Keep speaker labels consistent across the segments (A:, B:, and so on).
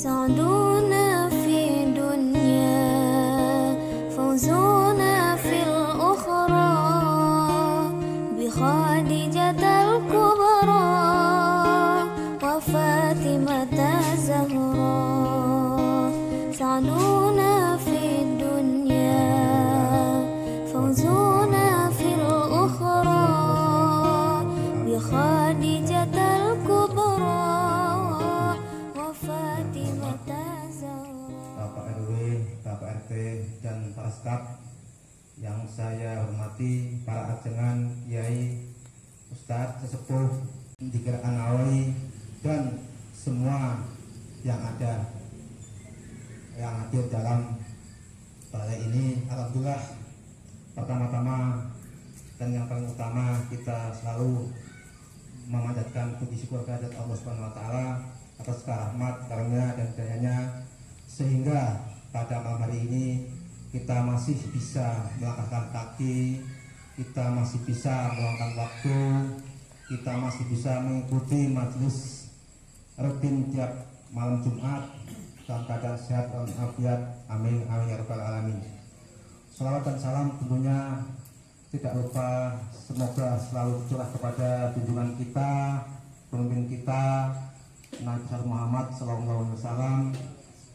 A: سعدنا في دنيا فوزنا في الأخرى بخادجة الكبرى وفاطمة الزهراء. سعدنا في الدنيا فوزنا في الأخرى بخادجة الكبرى
B: Bapak RW, Bapak RT, dan para staf yang saya hormati, para ajengan, kiai, ustadz, sesepuh, dikirakan awali, dan semua yang ada yang hadir dalam balai ini. Alhamdulillah, pertama-tama dan yang paling utama kita selalu memanjatkan puji syukur kehadirat Allah Subhanahu wa taala atas rahmat, karunia dan dayanya, sehingga pada malam hari ini kita masih bisa melangkahkan kaki, kita masih bisa meluangkan waktu, kita masih bisa mengikuti majelis rutin tiap malam Jumat dalam keadaan sehat dan afiat. Amin amin ya rabbal alamin. Salawat dan salam tentunya tidak lupa semoga selalu curah kepada junjungan kita, pemimpin kita Nabi besar Muhammad SAW,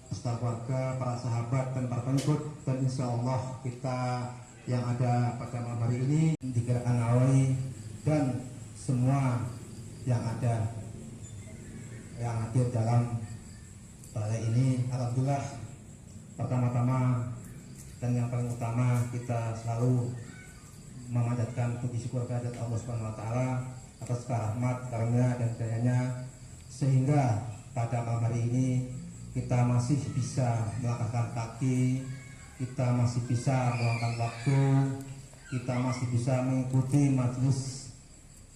B: beserta keluarga, para sahabat dan para pengikut, dan insya Allah kita yang ada pada malam hari ini dikirakan awali dan semua yang ada yang hadir dalam balai ini. Alhamdulillah, pertama-tama dan yang paling utama kita selalu memanjatkan puji syukur kehadirat Allah Subhanahu wa taala atas rahmat, karunia dan dayanya, sehingga pada malam hari ini kita masih bisa melangkahkan kaki, kita masih bisa meluangkan waktu, kita masih bisa mengikuti majelis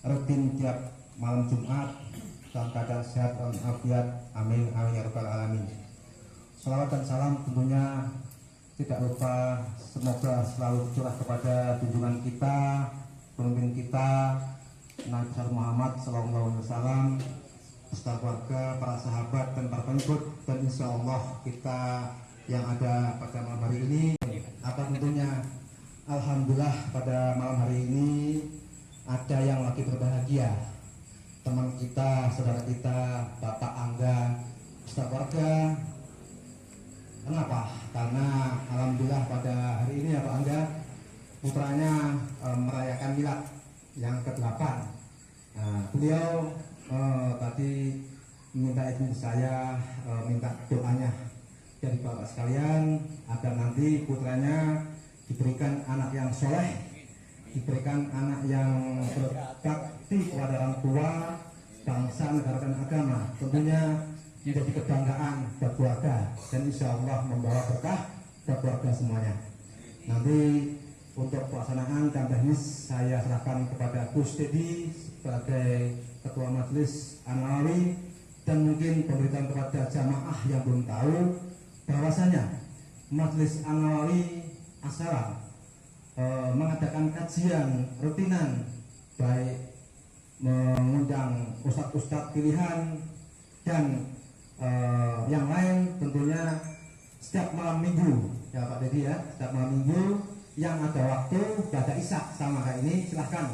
B: rutin tiap malam Jumat dalam keadaan sehat dan afiat. Amin amin ya rabbal alamin. Salawat dan salam tentunya tidak lupa semoga selalu curah kepada junjungan kita, pemimpin kita Nabi besar Muhammad SAW, beserta keluarga, para sahabat dan para pengikut, dan insya Allah kita yang ada pada malam hari ini. Apa tentunya alhamdulillah pada malam hari ini ada yang lagi berbahagia, teman kita, saudara kita, Bapak Angga beserta keluarga. Kenapa? Karena alhamdulillah pada hari ini ya Pak Angga, putranya merayakan milad yang ke-8. Beliau tadi minta izin saya, minta doanya dari Bapak sekalian agar nanti putranya diberikan anak yang soleh, diberikan anak yang berbakti kepada orang tua, bangsa, negara dan agama. Tentunya menjadi kebanggaan buat keluarga dan insya Allah membawa berkah buat keluarga semuanya. Nanti untuk pelaksanaan dan teknis saya serahkan kepada Gus Dedi sebagai Ketua Majelis An-Nawawi, dan mungkin pemberitaan kepada jamaah yang belum tahu bahwasanya Majelis An-Nawawi Assalam mengadakan kajian rutinan, baik mengundang ustadz-ustadz pilihan dan yang lain, tentunya setiap malam minggu ya Pak Dedi ya, setiap malam minggu yang ada waktu pada isya sama kayak ini, silahkan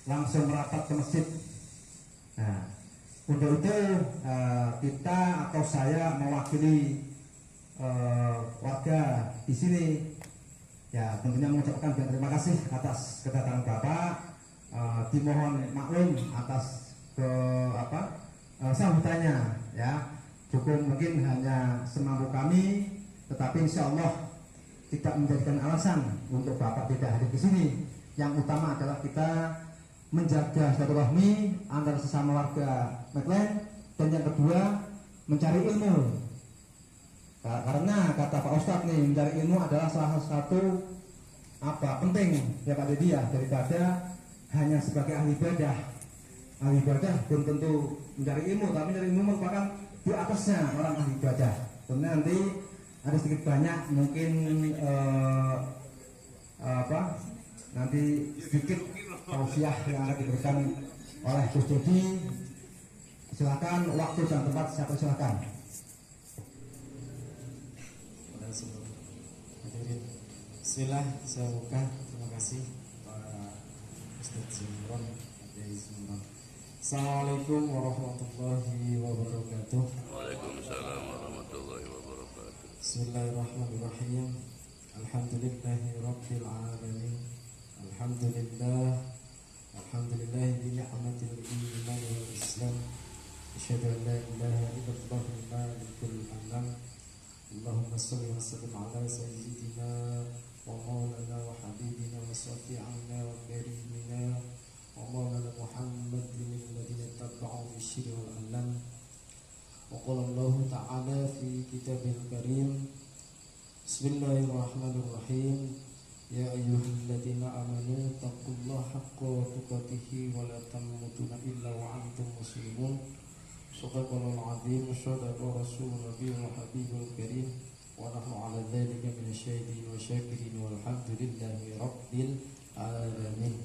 B: langsung merapat ke masjid. Nah, untuk itu kita atau saya mewakili warga di sini ya tentunya mengucapkan terima kasih atas kedatangan Bapak. Dimohon maklum atas sambutannya ya. Cukup mungkin hanya semampu kami, tetapi insya Allah tidak menjadikan alasan untuk Bapak tidak hadir di sini. Yang utama adalah kita menjaga silaturahmi antara sesama warga Medan, dan yang kedua mencari ilmu. Karena kata Pak Ustadz nih, mencari ilmu adalah salah satu apa penting ya Pak Dedi ya, daripada hanya sebagai ahli ibadah. Ahli ibadah belum tentu mencari ilmu, tapi mencari ilmu merupakan di atasnya orang ahli ibadah. Kemudian nanti ada sedikit banyak mungkin nanti sedikit tausiah yang akan diberikan oleh Gus Dedi. Silakan, waktu dan tempat saya persilakan.
C: Bismillah, saya buka. Terima kasih Pak Ustadz Zimron. Assalamualaikum warahmatullahi wabarakatuh.
D: Waalaikumsalam warahmatullahi wabarakatuh.
C: Bismillahirrahmanirrahim. Alhamdulillahi rabbil alamin. Alhamdulillah bi ni'matil iman wal islam. Asyhadu an la ilaha illallah malikul alam. Allahumma shalli wa sallim ala sayyidina wa maulana wa habibina wa syafi'ina wa karimina wa maulana Muhammadin alladhina tabi'u bisyirri wal alam. Wa qala Allah ta'ala fi kitabil karim. Bismillahirrahmanirrahim. Ya ayyuhalladzina amanu taqullaha haqqa tuqatih wa la tamutunna illa wa antum muslimun. Shadaqallahul azim, shadaqa rasulun nabiyyu wa habibul karim, wa nahnu ala dzalika minasyahidin wa syakirin walhamdulillahi rabbil alamin.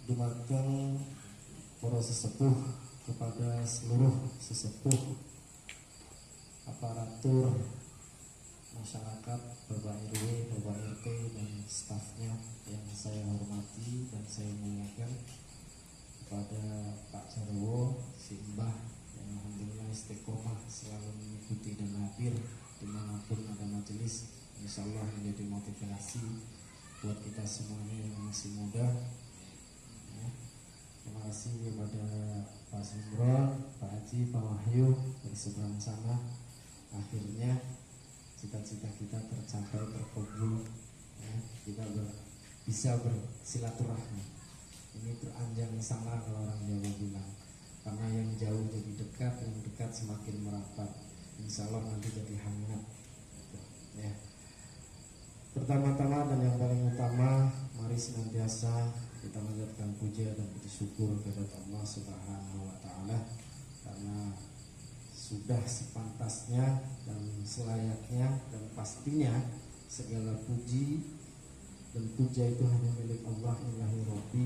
C: Dumateng para sesepuh kepada seluruh sesepuh aparatur masyarakat, Bapak RW, Bapak RT dan stafnya yang saya hormati dan saya muliakan, kepada Pak Jarwo, si Mbah yang alhamdulillah istiqomah selalu mengikuti dan hadir dimanapun ada majelis, insya Allah menjadi motivasi buat kita semuanya yang masih muda. Ya. Terima kasih kepada Pak Zimron, Pak Haji, Pak Wahyu dari seberang sana. Akhirnya cita-cita kita tercapai, terkabul. Ya. Kita bisa bersilaturahmi. Ini beranjang sana kalau orang Jawa bilang, karena yang jauh jadi dekat, yang dekat semakin merapat. Insya Allah nanti jadi hangat. Ya. Pertama-tama dan yang paling utama, mari senantiasa kita mengucapkan puja dan bersyukur kepada Allah Subhanahu wa Ta'ala, karena sudah sepantasnya dan selayaknya dan pastinya segala puji dan puja itu hanya milik Allah Ilahi Rabbi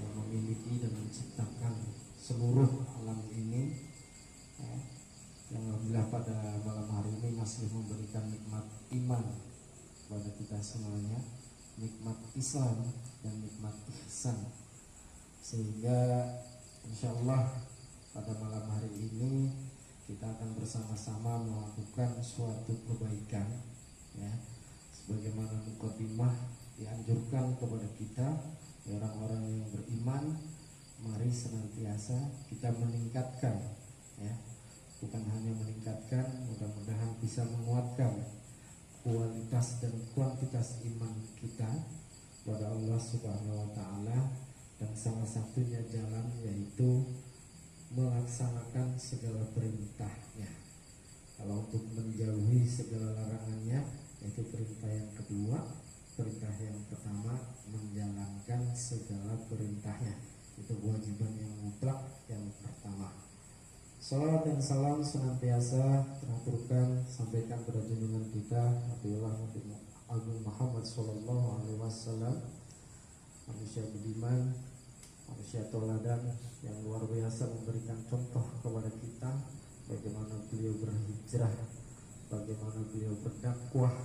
C: yang memiliki dan menciptakan seluruh alam ini, ya, yang alhamdulillah pada malam hari ini masih memberikan nikmat iman kepada kita semuanya, nikmat Islam dan nikmat ihsan, sehingga insya Allah pada malam hari ini kita akan bersama-sama melakukan suatu kebaikan, ya, sebagaimana mukadimah dianjurkan kepada kita, ya, orang-orang yang beriman, mari senantiasa kita meningkatkan, ya, bukan hanya meningkatkan, mudah-mudahan bisa menguatkan kualitas dan kuantitas iman kita kepada Allah Subhanahu wa Ta'ala, dan salah satunya jalan yaitu melaksanakan segala perintahnya. Kalau untuk menjauhi segala larangannya, yaitu perintah yang kedua. Perintah yang pertama, menjalankan segala perintahnya, itu kewajiban yang mutlak yang pertama. Salawat dan salam senantiasa teraturkan sampaikan pada junjungan kita Nabiullah Agung Muhammad Sallallahu Alaihi Wasallam, manusia budiman, manusia teladan yang luar biasa, memberikan contoh kepada kita bagaimana beliau berhijrah, bagaimana beliau berdakwah.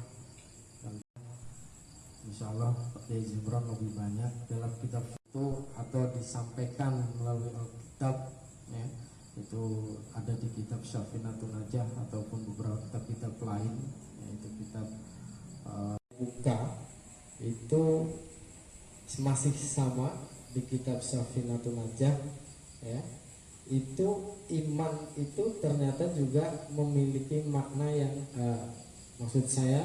C: Dan insya Allah Pak Zimron lebih banyak dalam kitab itu atau disampaikan melalui Alkitab, ya, itu ada di kitab Syafinatun Najah ataupun beberapa kitab-kitab lain, yaitu kitab buka itu masih sama di kitab Syafinatun Najah, ya. Itu iman itu ternyata juga memiliki makna yang maksud saya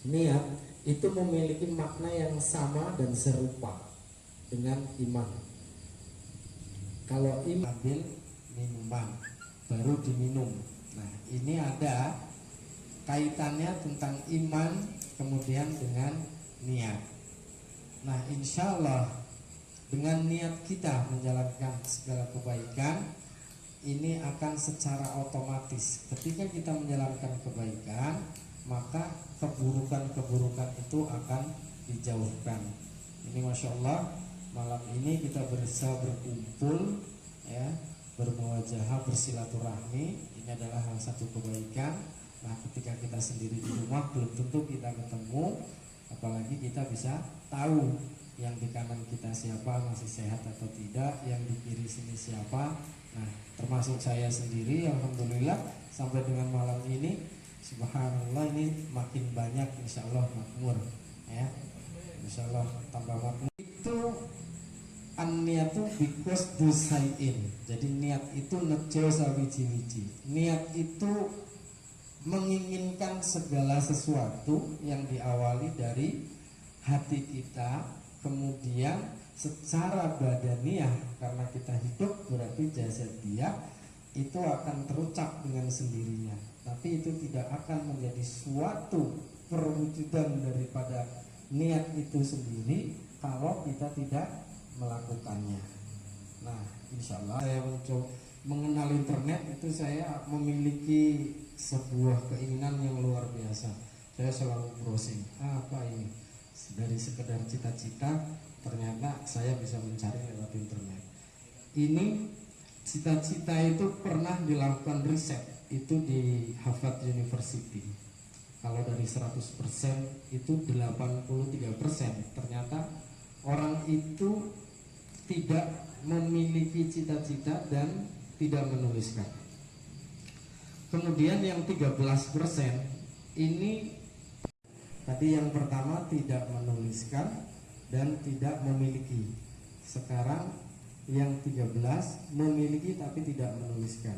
C: niat itu memiliki makna yang sama dan serupa dengan iman. Kalau iman ambil minuman baru diminum. Nah, ini ada kaitannya tentang iman kemudian dengan niat. Nah, insya Allah dengan niat kita menjalankan segala kebaikan, ini akan secara otomatis ketika kita menjalankan kebaikan, maka keburukan-keburukan itu akan dijauhkan. Ini Masya Allah, malam ini kita berusaha berkumpul, ya, bermuajahah, bersilaturahmi. Ini adalah hal satu kebaikan. Nah, ketika kita sendiri di rumah belum tentu kita ketemu, apalagi kita bisa tahu yang di kanan kita siapa, masih sehat atau tidak, yang di kiri sini siapa. Nah, termasuk saya sendiri, alhamdulillah sampai dengan malam ini, subhanallah, ini makin banyak, insya Allah makmur, ya, insya Allah tambah makmur. Itu an-niyatu because do in. Jadi niat itu nejo sawiji-wiji. Niat itu menginginkan segala sesuatu yang diawali dari hati kita, kemudian secara badaniah, karena kita hidup berarti jasadiah itu akan terucap dengan sendirinya. Tapi itu tidak akan menjadi suatu perwujudan daripada niat itu sendiri kalau kita tidak melakukannya. Nah, insya Allah saya mencoba mengenal internet itu, saya memiliki sebuah keinginan yang luar biasa. Saya selalu browsing, apa ini? Dari sekedar cita-cita, ternyata saya bisa mencari lewat internet. Ini cita-cita itu pernah dilakukan riset itu di Harvard University. Kalau dari 100% itu 83%. Ternyata orang itu tidak memiliki cita-cita dan tidak menuliskan. Kemudian yang 13% ini tadi yang pertama tidak menuliskan dan tidak memiliki. Sekarang yang 13 memiliki tapi tidak menuliskan.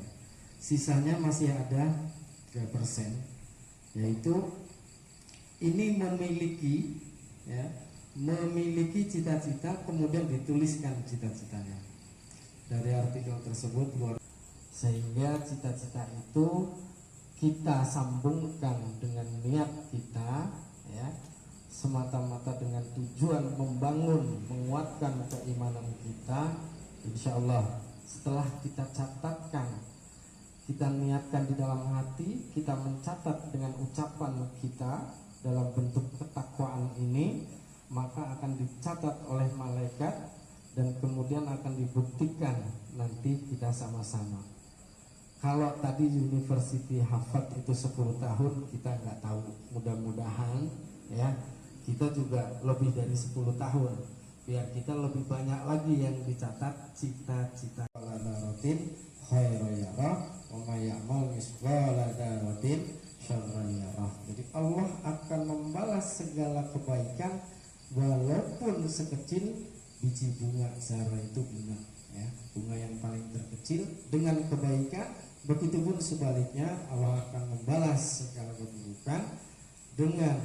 C: Sisanya masih ada 3%, yaitu ini memiliki, ya, memiliki cita-cita kemudian dituliskan cita-citanya. Dari artikel tersebut sehingga cita-cita itu kita sambungkan dengan niat kita, ya, semata-mata dengan tujuan membangun, menguatkan keimanan kita. Insya Allah setelah kita catatkan, kita niatkan di dalam hati, kita mencatat dengan ucapan kita dalam bentuk ketakwaan ini, maka akan dicatat oleh malaikat dan kemudian akan dibuktikan nanti kita sama-sama. Kalau tadi University Harvard itu 10 tahun, kita nggak tahu, mudah-mudahan, ya, kita juga lebih dari 10 tahun, biar kita lebih banyak lagi yang dicatat cita-cita. Daratin khairayarah wa may ya'mal misqala daratin syarrayarah. Jadi Allah akan membalas segala kebaikan walaupun sekecil biji bunga zarah. Itu bunga, ya, bunga yang paling terkecil dengan kebaikan. Begitupun sebaliknya, Allah akan membalas segala keburukan dengan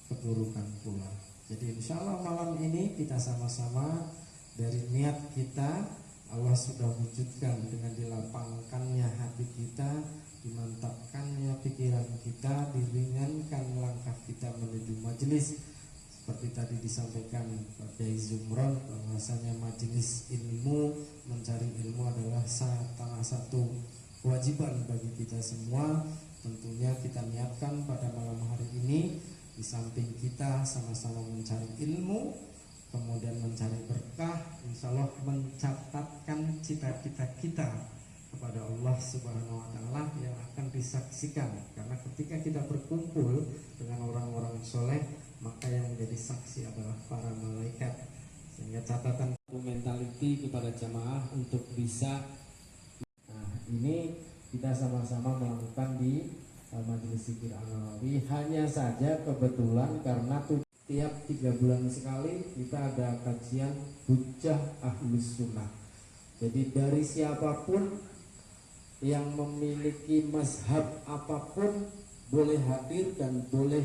C: keburukan pula. Jadi insya Allah malam ini kita sama-sama dari niat kita, Allah sudah wujudkan dengan dilapangkannya hati kita, dimantapkannya pikiran kita, diringankan langkah kita menuju majelis. Seperti tadi disampaikan pada Zumron, bahwasanya majelis ilmu, mencari ilmu adalah salah satu kewajiban bagi kita semua. Tentunya kita niatkan pada malam hari ini, di samping kita sama-sama mencari ilmu, kemudian mencari berkah, insya Allah mencatatkan cita-cita kita kepada Allah Subhanahu wa Ta'ala yang akan disaksikan. Karena ketika kita berkumpul dengan orang-orang soleh, maka yang menjadi saksi adalah para malaikat. Sehingga catatan mentality kepada jamaah untuk bisa, nah, ini kita sama-sama melakukan di Majelis Zikir An-Nawawi. Hanya saja kebetulan karena tiap 3 bulan sekali kita ada kajian Hujjah Ahlus Sunnah. Jadi dari siapapun yang memiliki mazhab apapun boleh hadir dan boleh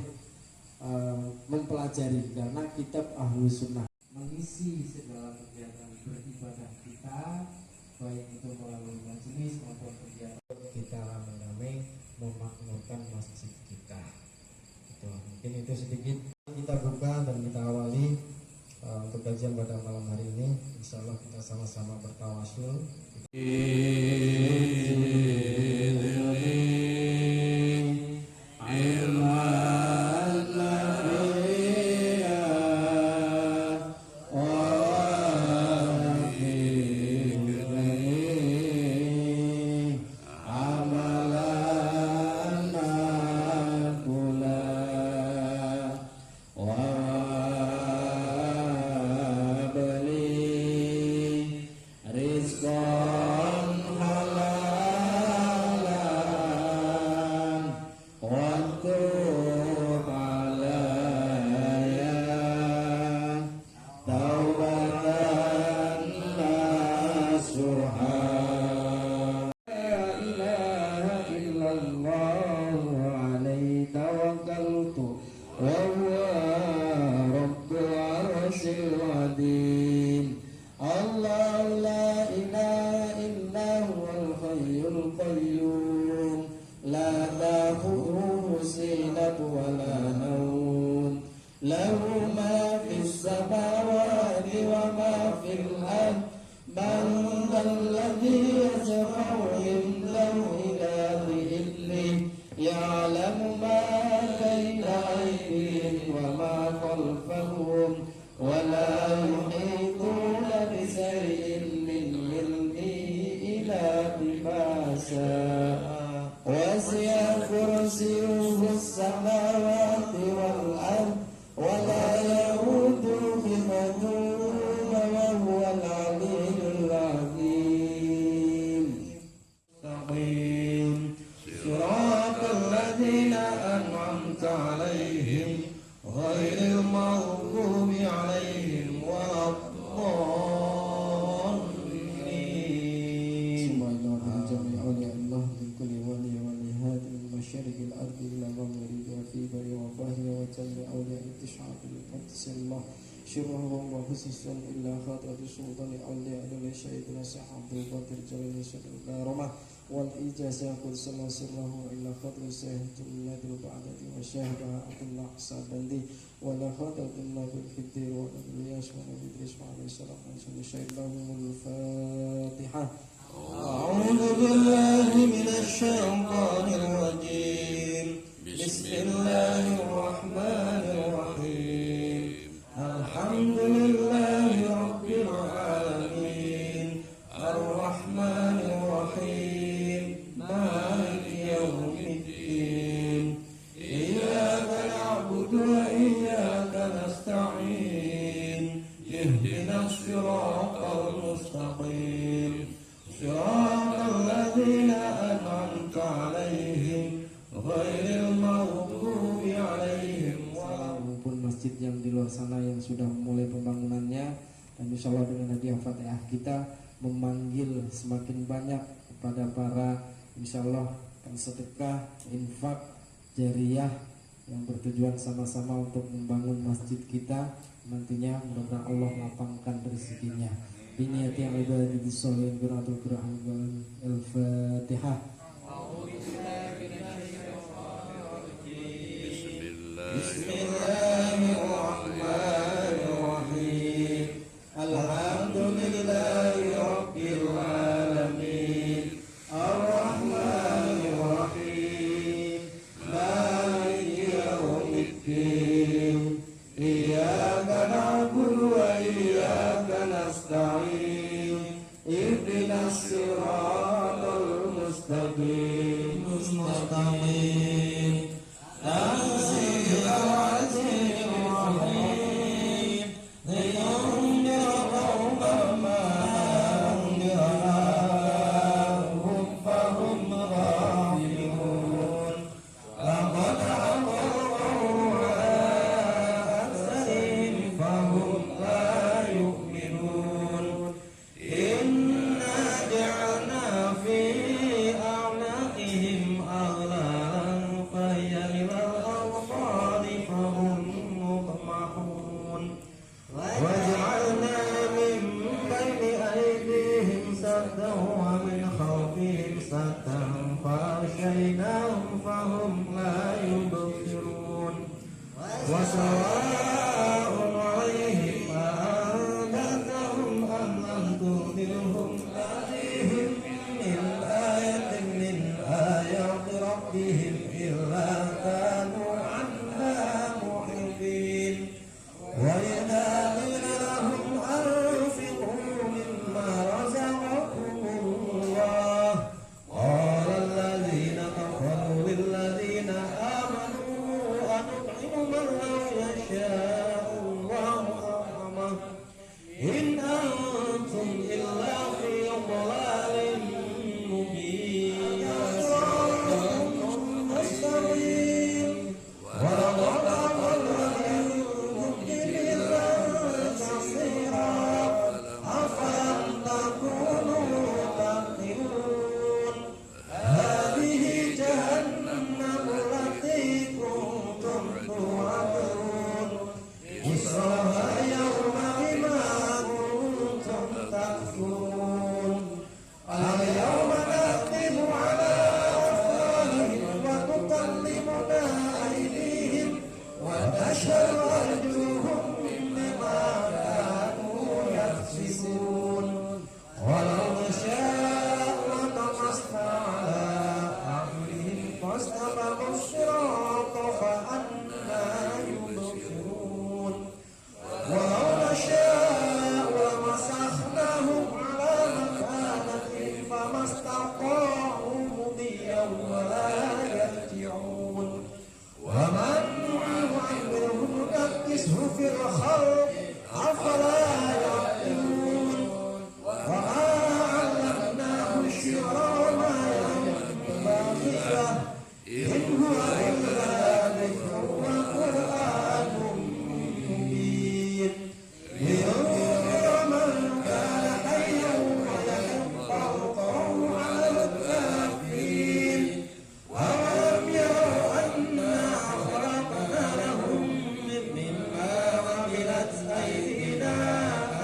C: mempelajari, karena kitab Ahlus Sunnah mengisi segala kegiatan beribadah kita, baik itu melalui majelis maupun kegiatan kita rame-rame memakmurkan masjid kita. mungkin itu sedikit kita buka dan kita awali untuk kajian pada malam hari ini. Insyaallah kita sama-sama bertawasul. أعوذ بالله من الشيطان الرجيم. بسم الله الرحمن الرحيم. الحمد لله رب العالمين الرحمن الرحيم مالك يوم الدين إياك نعبد وإياك نستعين اهدنا الصراط المستقيم صراط الذين أنعمت عليهم غير المغضوب عليهم walaupun masjid yang di luar sana yang sudah mulai pembangunannya, dan insya Allah dengan hadiah Fatihah kita memanggil semakin banyak kepada para insya Allah sedekah, infak, jariyah yang bertujuan sama-sama untuk membangun masjid kita. Nantinya mudah-mudahan Allah lapangkan rezekinya. Ini hati yang ibadah di solihin Qur'atul Qur'an Al-Fatihah. Bismillahirrahmanirrahim. Alhamdulillahi Rabbil Alamin Ar-Rahmanir Rahim Maliki Yawmiddin Iyyaka na'budu wa iyyaka nasta'in ihdinas siratal mustaqim tanzilal azizir rahim liyunzira qauman ma unzirahum fahum ghafilun laqad aqarru ala aksarihim fahum la yu'minun inna ja'alna fi a'naqihim aghlalan fahiya ilal awqadi fahum muqmahun waj'alna min bayni aydihim saddan wa min khalfihim saddan faghshaynahum fahum la yubsirun
B: وسواء عليهم أأنذرتهم أم لم تنذرهم ما فيهم من آية من آيات ربهم إلا كانوا عنها معرضين وإذا قيل لهم أنفقوا مما رزقكم الله قال الذين كفروا للذين آمنوا أنطعم من لو يشاء الله أطعمه إن أنتم إلا في ضلال مبين مستقيم ولقد أضلهم إلا كثيرا أفلم تكونوا تعقلون هذه جهنم التي كنتم توعدون اصلوها يوم بما كنتم تكفرون اليوم نختم على أفواههم وتكلمنا أيديهم وتشهد أرجلهم بما كانوا يكسبون ولو نشاء لطمسنا على أعينهم فاستبقوا الصراط فأنى يبصرون ولو نشاء لمسخناهم على مكانتهم فما استطاعوا مضيا ولا يرجعون ومن نعمره نكسه في الخلق أفلا يعقلون وما علمناه الشعر وما ينبغي له إن هو إلا ذكر وقرآن مبين لينذر من كان حيا ويحق القول على الكافرين أولم يروا أنا خلقنا لهم مما عملت أيدينا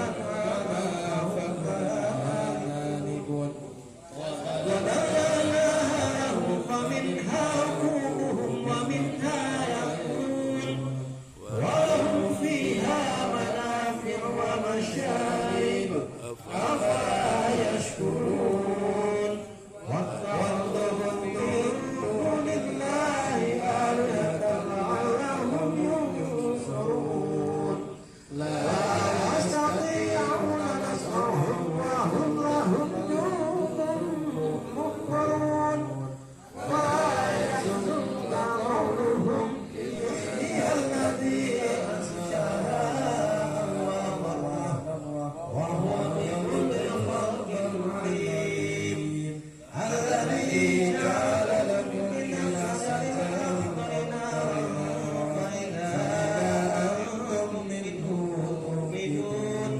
B: أنعاما فكانوا وبدلناها لهم فمنها ركوبهم ومنها يأكلون ولهم فيها منافع ومشارب أفلا يشكرون واتخذوا من دون الله آلهة لعلهم ينصرون لا يستطيعون نصرهم وهم لهم جند مقرون ولا يحزنك قولهم هي الذي أنشأها الله وهو بكل خلق عليم الذي جعل لكم من الشجر نارا فإذا أنتم منه تؤمنون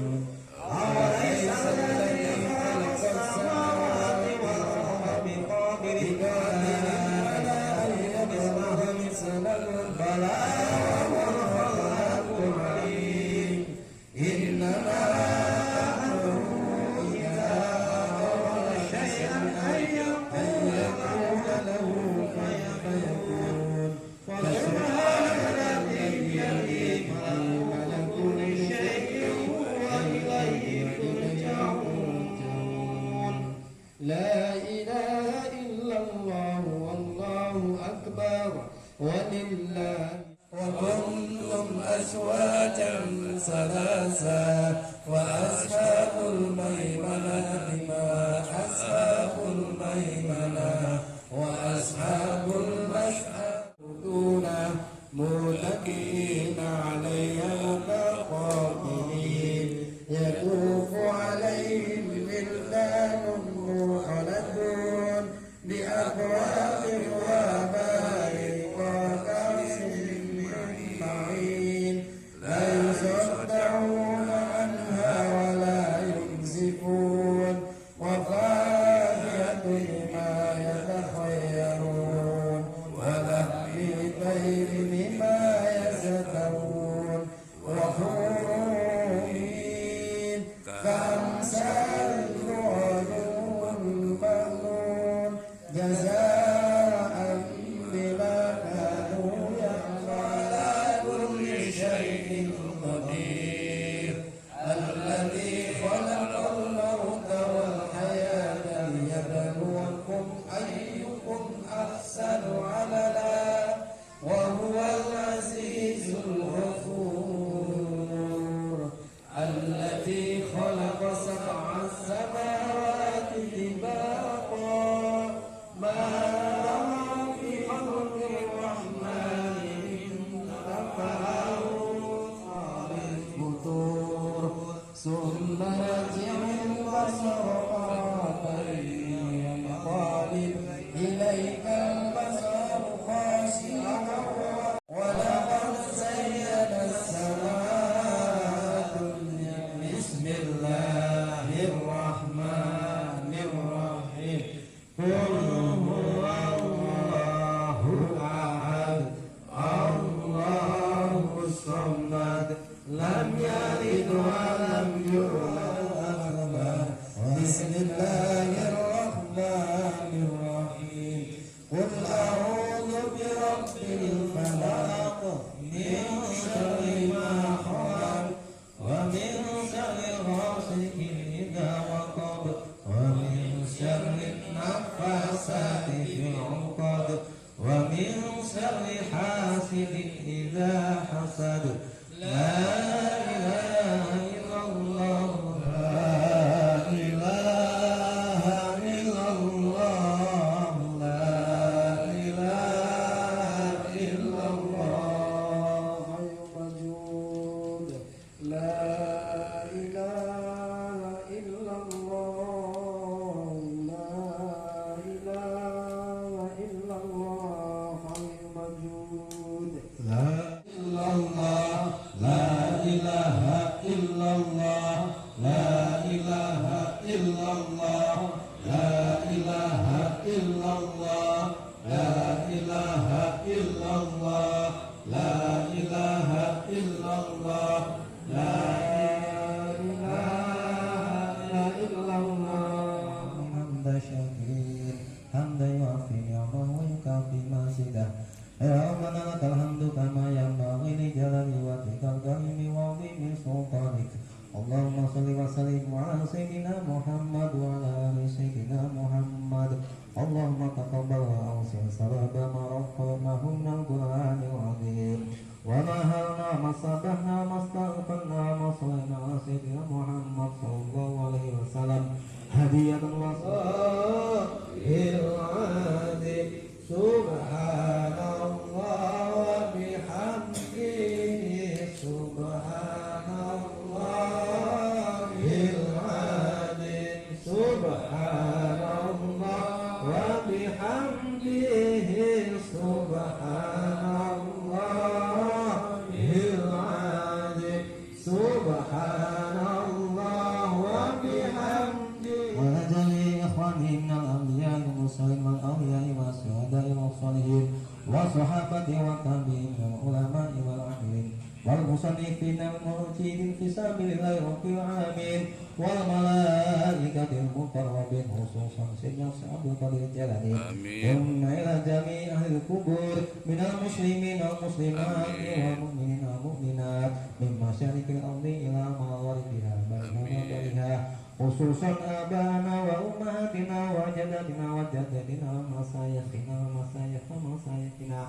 B: أوليس الذي خلق السماوات والأرض بقادر على أن يبلغ مثله بلى وهو الخلاق العليم إنما أمره إذا أراد شيئا أن يقول له فيكون فسبحان الذي بيده ملك كل شيء وإليه ترجعون لا إله إلا الله والله أكبر ولله وكنتم أزواجا ثلاثا وأصحاب الميمنة ما أصحاب الميمنة وأصحاب المشأمة متكئين عليها متقابلين يطوف عليهم ولدان مخلدون بأكواب وأباريق وكأس من معين لا يصدعون عنها ولا ينزفون وفاكهة لما يتخيرون ولحم طير مما يزكون وحور عين كأمثال اللؤلؤ المكنون جزاء
C: إليك البصر خاشعا ولقد زينا السماء الدنيا بسم الله الرحمن الرحيم قل هو الله أحد الله الصمد لم يلد ولم يولد بسم الله الرحمن الرحيم قل أعوذ برب الفلق من شر ما خلق ومن شر غاسق إذا وقب ومن شر النفاثات في العقد ومن شر حاسد إذا حسد لا إله إلا الله لا إله إلا الله لا إله إلا الله حي موجود لا إله إلا الله لا إله إلا الله حي موجود لا إلا الله لا إله إلا الله لا إله إلا الله لا إله إلا الله لا إله إلا الله لا إله إلا الله لا إله إلا الله حمد شكير حمدا يوافي نعمه ويكافي مزيده يا ربنا لك الحمد كما ينبغي لجلال وجهك الكريم وعظيم سلطانك اللهم صل وسلم على سيدنا محمد وعلى ال سيدنا محمد اللهم تقبل واوسع ثواب ما رفعناه من القران العظيم ونهرنا ما صبحنا ما استغفرنا ما صلينا على سيدنا محمد صلى الله عليه وسلم هدية وصائر العادي سبحان الله وبحمده سبحان الله العظيم سبحان الله وبحمده سبحان الله العظيم سبحان الله وبحمده وعلى جميع إخوانه من الأنبياء والمرسلين والأولياء والشهداء والصالحين والصحابة والتابعين والعلماء والعاملين والمصنفين والمرشدين في سبيل الله رب العالمين والملائكة المقربين خصوصا سيدنا عبد القادر الجيلاني ثم إلى جميع أهل القبور من المسلمين والمسلمات والمؤمنين والمؤمنات من مشارق الأرض إلى مغاربها بين مغاربها خصوصا آباءنا وأمهاتنا وجداتنا وجداتنا ومشايخنا ومشايخنا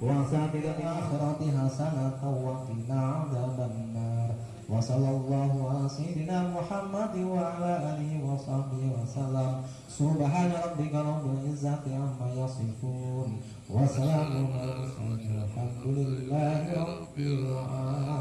C: وأساتذة الآخرة حسنة وقنا عذاب النار وصلى الله على سيدنا محمد وعلى آله وصحبه وسلم سبحان ربك رب العزة عما يصفون وسلام على المرسلين والحمد لله رب العالمين.